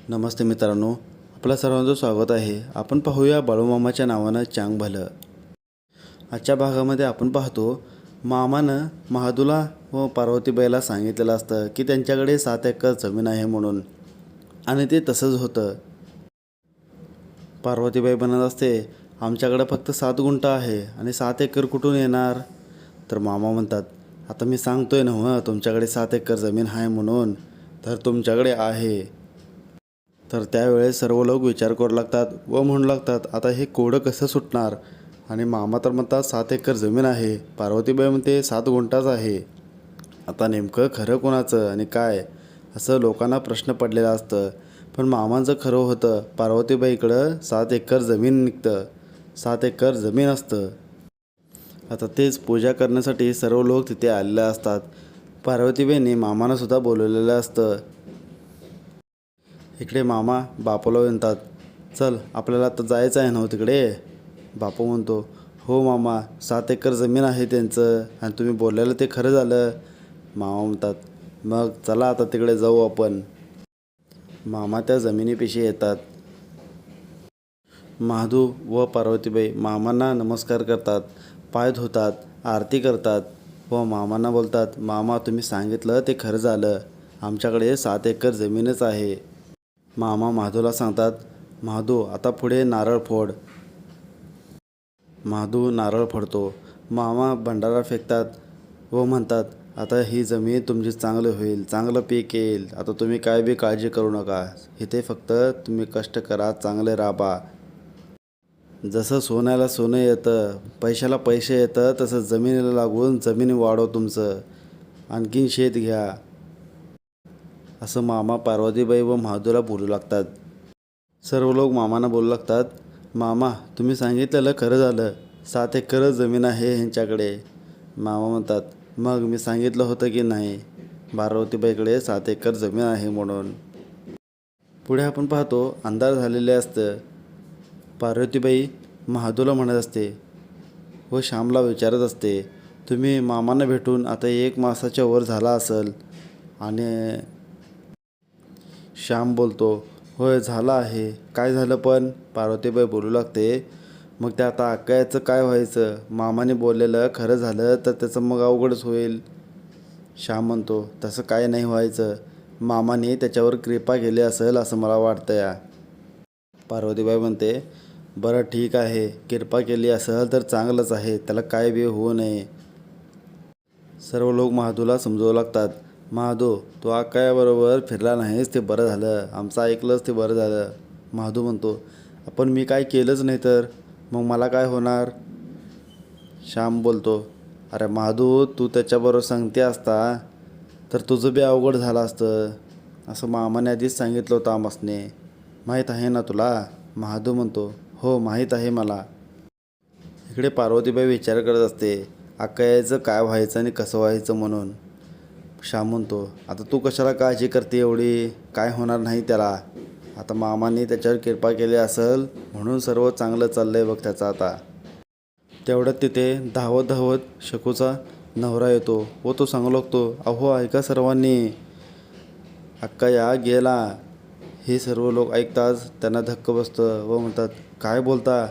नमस्ते मित्रांनो, आपल्या सर्वांचं स्वागत आहे. आपण पाहूया बाळूमामाच्या नावानं चांग भलं. आजच्या भागामध्ये आपण पाहतो मामानं महादूला व पार्वतीबाईला सांगितलेलं असतं की त्यांच्याकडे 7 एकर जमीन आहे म्हणून, आणि ते तसंच होतं. पार्वतीबाई म्हणत असते, आमच्याकडे फक्त 7 गुंठा आहे आणि 7 एकर कुठून येणार. तर मामा म्हणतात, आता मी सांगतोय ना तुमच्याकडे 7 एकर जमीन आहे म्हणून, तर तुमच्याकडे आहे. तर त्यावेळेस सर्व लोक विचार करू लागतात व म्हणू लागतात, आता हे कोडं कसं सुटणार. आणि मामा तर म्हणतात 7 एकर जमीन आहे, पार्वतीबाई म्हणते 7 गुंठाच आहे. आता नेमकं खरं कोणाचं आणि काय, असं लोकांना प्रश्न पडलेला असतं. पण मामांचं खरं होतं, पार्वतीबाईकडं 7 एकर जमीन निघतं, 7 एकर जमीन असतं. आता तेच पूजा करण्यासाठी सर्व लोक तिथे आलेले असतात. पार्वतीबाईंनी मामांनासुद्धा बोलवलेलं असतं. इकडे मामा बापूला म्हणतात, चल आपल्याला आता जायचं आहे ना तिकडे. बापू म्हणतो, हो मामा, 7 एकर जमीन आहे त्यांचं आणि तुम्ही बोललेलं ते खरं झालं. मामा म्हणतात, मग चला आता तिकडे जाऊ आपण. मामा त्या जमिनीपाशी येतात. महादू व पार्वतीबाई मामांना नमस्कार करतात, पाय धुतात, आरती करतात व मामांना बोलतात, मामा तुम्ही सांगितलं ते खरं झालं, आमच्याकडे 7 एकर जमीनच आहे. मामा महादूला सांगतात, महादू आता पुढे नारळ फोड. महादू नारळ फोडतो. मामा भंडारा फेकतात व म्हणतात, आता ही जमीन तुमची चांगली होईल, चांगलं पीक येईल. आता तुम्ही काय बी काळजी करू नका, इथे फक्त तुम्ही कष्ट करा, चांगले राबा. जसं सोन्याला सोनं येतं, पैशाला पैसे येतं, तसं जमिनीला लागून जमीन वाढव तुमचं, आणखीन शेत घ्या. असं मामा पार्वतीबाई व महादूला बोलू लागतात. सर्व लोक मामांना बोलू लागतात, मामा तुम्ही सांगितलेलं खरं झालं, 7 एकरच जमीन आहे ह्यांच्याकडे. मामा म्हणतात, मग मी सांगितलं होतं की नाही, पार्वतीबाईकडे 7 एकर जमीन आहे म्हणून. पुढे आपण पाहतो अंधार झालेले असतं. पार्वतीबाई महादूला म्हणत असते व श्यामला विचारत असते, तुम्ही मामांना भेटून आता 1 मासाच्या वर झाला असेल. आणि श्याम बोलतो, होय झालं आहे. काय झालं पण. पार्वतीबाई बोलू लागते, मग ते आता अक्काचं काय व्हायचं. मामाने बोललेलं खरं झालं तर त्याचं मग अवघडच होईल. श्याम म्हणतो, तसं काय नाही व्हायचं, मामाने त्याच्यावर कृपा केली असेल असं मला वाटतं या. पार्वतीबाई म्हणते, बरं ठीक आहे, कृपा केली असेल तर चांगलंच आहे, त्याला काय बी होऊ नये. सर्व लोक महादूला समजवू लागतात, महादू तू अक्कायाबरोबर फिरला नाहीस ते बरं झालं, आमचं ऐकलंच ते बरं झालं. महादू म्हणतो, आपण मी काय केलंच नाही तर मग मला काय होणार. श्याम बोलतो, अरे महादू तू त्याच्याबरोबर सांगते असता तर तुझं बी अवघड झालं असतं, असं मामाने आधीच सांगितलं होतं आमासने, माहीत आहे ना तुला. महादू म्हणतो, हो माहीत आहे मला. इकडे पार्वतीबाई विचार करत असते, अक्कायाचं काय व्हायचं आणि कसं व्हायचं म्हणून. श्याम म्हणतो, आता तू कशाला काळजी करते एवढी, काय होणार नाही त्याला. आता मामाने त्याच्यावर कृपा केली असेल म्हणून सर्व चांगलं चाललंय बघ त्याचं आता. तेवढ्यात तिथे धावत धावत शकूचा नवरा येतो व तो सांगू लागतो, अहो ऐका सर्वांनी, अक्काया गेला. हे सर्व लोक ऐकताच त्यांना धक्क बसतं व म्हणतात, काय बोलता.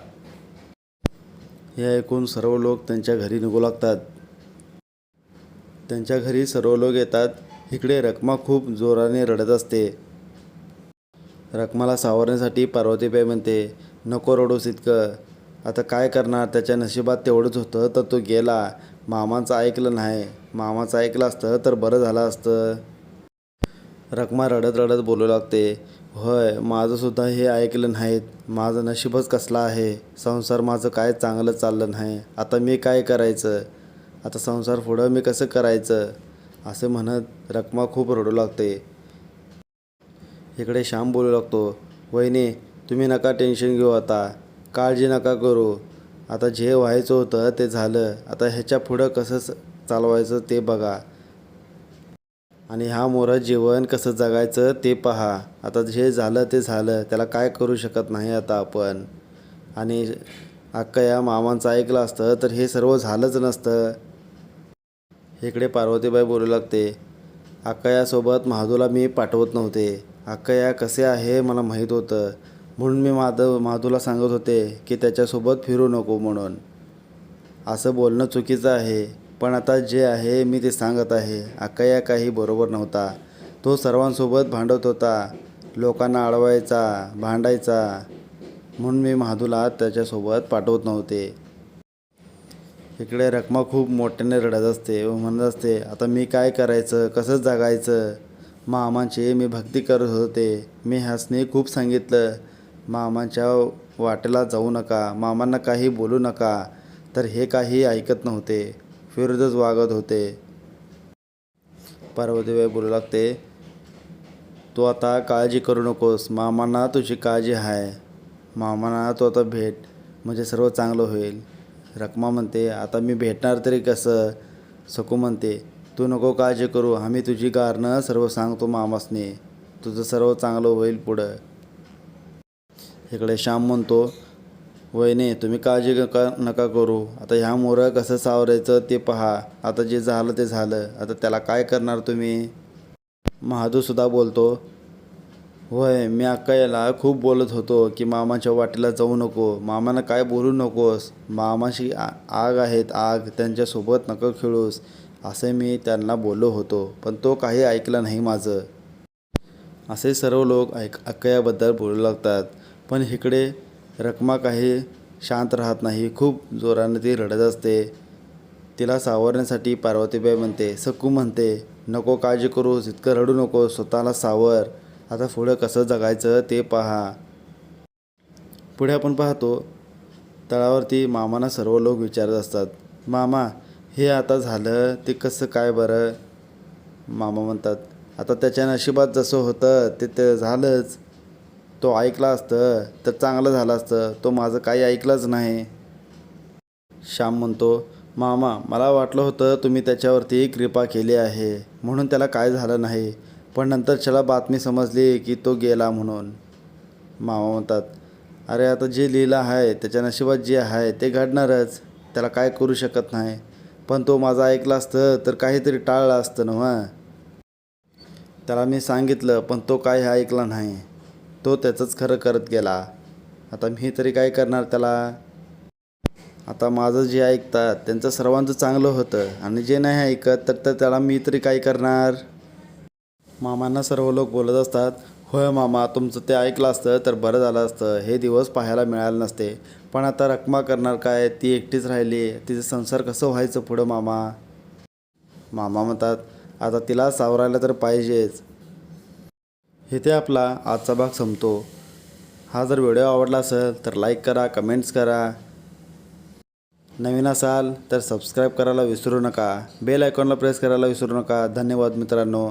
हे ऐकून सर्व लोक त्यांच्या घरी निघू लागतात. त्यांच्या घरी सर्व लोक येतात. इकडे रखमा खूप जोराने रडत असते. रखमाला सावरण्यासाठी पार्वतीबाई म्हणते, नको रडूस इतकं, आता काय करणार, त्याच्या नशिबात तेवढंच होतं तर तो गेला. मामाचं ऐकलं नाही, मामाचं ऐकलं असतं तर बरं झालं असतं. रखमा रडत रडत बोलू लागते, होय माझंसुद्धा हे ऐकलं नाहीत, माझं नशीबच कसलं आहे, संसार माझं काय चांगलं चाललं नाही, आता मी काय करायचं, आता संसार पुढं मी कसं करायचं, असं म्हणत रखमा खूप रडू लागते. इकडे श्याम बोलू लागतो, वहिनी तुम्ही नका टेन्शन घेऊ, आता काळजी नका करू, आता जे व्हायचं होतं ते झालं, आता ह्याच्या पुढं कसं चालवायचं ते बघा, आणि ह्या मोरात जीवन कसं जगायचं ते पहा. आता जे झालं ते झालं, त्याला काय करू शकत नाही आता आपण. आणि अक्काया मामांचं ऐकलं असतं तर हे सर्व झालंच नसतं. इकडे पार्वतीबाई बोलू लागते, अक्कायासोबत महादूला मी पाठवत नव्हते, अक्कया कसे आहे मला माहीत होतं, म्हणून मी माधूला सांगत होते की त्याच्यासोबत फिरू नको म्हणून. असं बोलणं चुकीचं आहे, पण आता जे आहे मी ते सांगत आहे. अक्कया काही बरोबर नव्हता. तो सर्वांसोबत भांडत होता, लोकांना अडवायचा, भांडायचा, म्हणून मी माधूला त्याच्यासोबत पाठवत नव्हते. इकडे रखमा खूप मोठ्याने रडत असते व म्हणत असते, आता मी काय करायचं, कसं जगायचं. मामांची मी भक्ती करत होते. मी ह्यासनी खूप सांगितलं, मामांच्या वाटेला जाऊ नका, मामांना काही बोलू नका, तर हे काही ऐकत नव्हते, विरोधच वागत होते. पार्वतीबाई बोलू लागते, तू आता काळजी करू नकोस, मामांना तुझी काळजी आहे. मामांना तू आता भेट, म्हणजे सर्व चांगलं होईल. रखमा म्हणते, आता मी भेटणार तरी कसं. सकू म्हणते, तू नको काळजी करू, आम्ही तुझी कारणं सर्व सांगतो मामासने, तुझं सर्व चांगलं होईल पुढं. इकडे श्याम म्हणतो, वहिनी तुम्ही काळजी नका करू, आता ह्या मोरं कसं सावरायचं ते पहा. आता जे झालं ते झालं, आता त्याला काय करणार तुम्ही. महादूसुद्धा बोलतो, होय मी अक्कयाला खूप बोलत होतो की मामाच्या वाटेला जाऊ नको, मामांना काय बोलू नकोस, मामाशी आग आहेत आग, त्यांच्यासोबत नको खेळूस, असे मी त्यांना बोललो होतो, पण तो काही ऐकलं नाही माझं. असे सर्व लोक अक्कयाबद्दल बोलू लागतात. पण इकडे रखमा काही शांत राहत नाही, खूप जोराने ती रडत असते. तिला सावरण्यासाठी पार्वतीबाई म्हणते, सकू म्हणते, नको काळजी करूस, इतकं रडू नको, स्वतःला सावर, आता पुढं कसं जगायचं ते पहा. पुढे आपण पाहतो, तळावरती मामांना सर्व लोक विचारत असतात, मामा हे आता झालं ते कसं काय बरं. मामा म्हणतात, आता त्याच्या नशिबात जसं होतं ते झालंच, तो ऐकला असतं तर चांगलं झालं असतं, तो माझं काही ऐकलंच नाही. श्याम म्हणतो, मामा मला वाटलं होतं तुम्ही त्याच्यावरती कृपा केली आहे म्हणून त्याला काय झालं नाही, पण नंतरच्याला बातमी समजली की तो गेला म्हणून. मामा म्हणतात, अरे आता जे लिहिलं आहे त्याच्या नशिबात जे आहे ते घडणारच, त्याला काय करू शकत नाही, पण तो माझं ऐकलं असतं तर काहीतरी टाळलं असतं ना. त्याला मी सांगितलं पण तो काही ऐकला नाही, तो त्याचंच खरं करत गेला. आता मी तरी काय करणार त्याला. आता माझं जे ऐकतात त्यांचं सर्वांचं चांगलं होतं आणि जे नाही ऐकत तर त्याला मी तरी काय करणार. मामांना सर्व लोक बोलत असतात, होय मामा तुमचं ते ऐकलं असतं तर बरं झालं असतं, हे दिवस पाहायला मिळाले नसते, पण आता रखमा करणार काय, ती एकटीच राहिली, तिचं संसार कसं व्हायचं पुढं मामा. मामा म्हणतात, आता तिला सावरायला तर पाहिजेच. इथे आपला आजचा भाग संपतो. हा जर व्हिडिओ आवडला असेल तर लाईक करा, कमेंट्स करा, नवीन असाल तर सबस्क्राईब करायला विसरू नका, बेल आयकॉनला प्रेस करायला विसरू नका. धन्यवाद मित्रांनो.